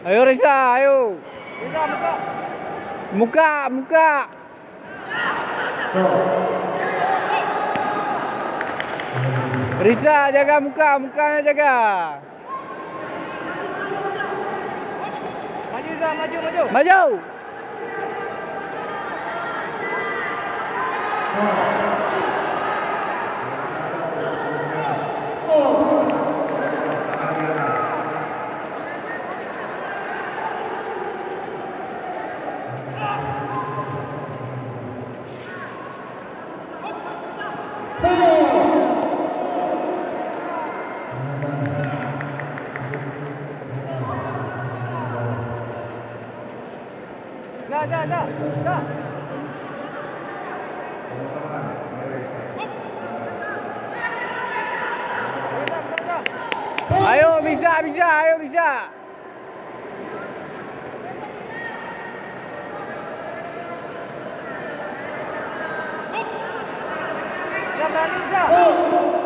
Ayo Risa, ayo. Risa, muka. Muka, muka. Risa, jaga muka, mukanya jaga. Maju Risa, maju, maju. Maju. Dah. Ayo bisa, ayo bisa. Dah, berani Risa.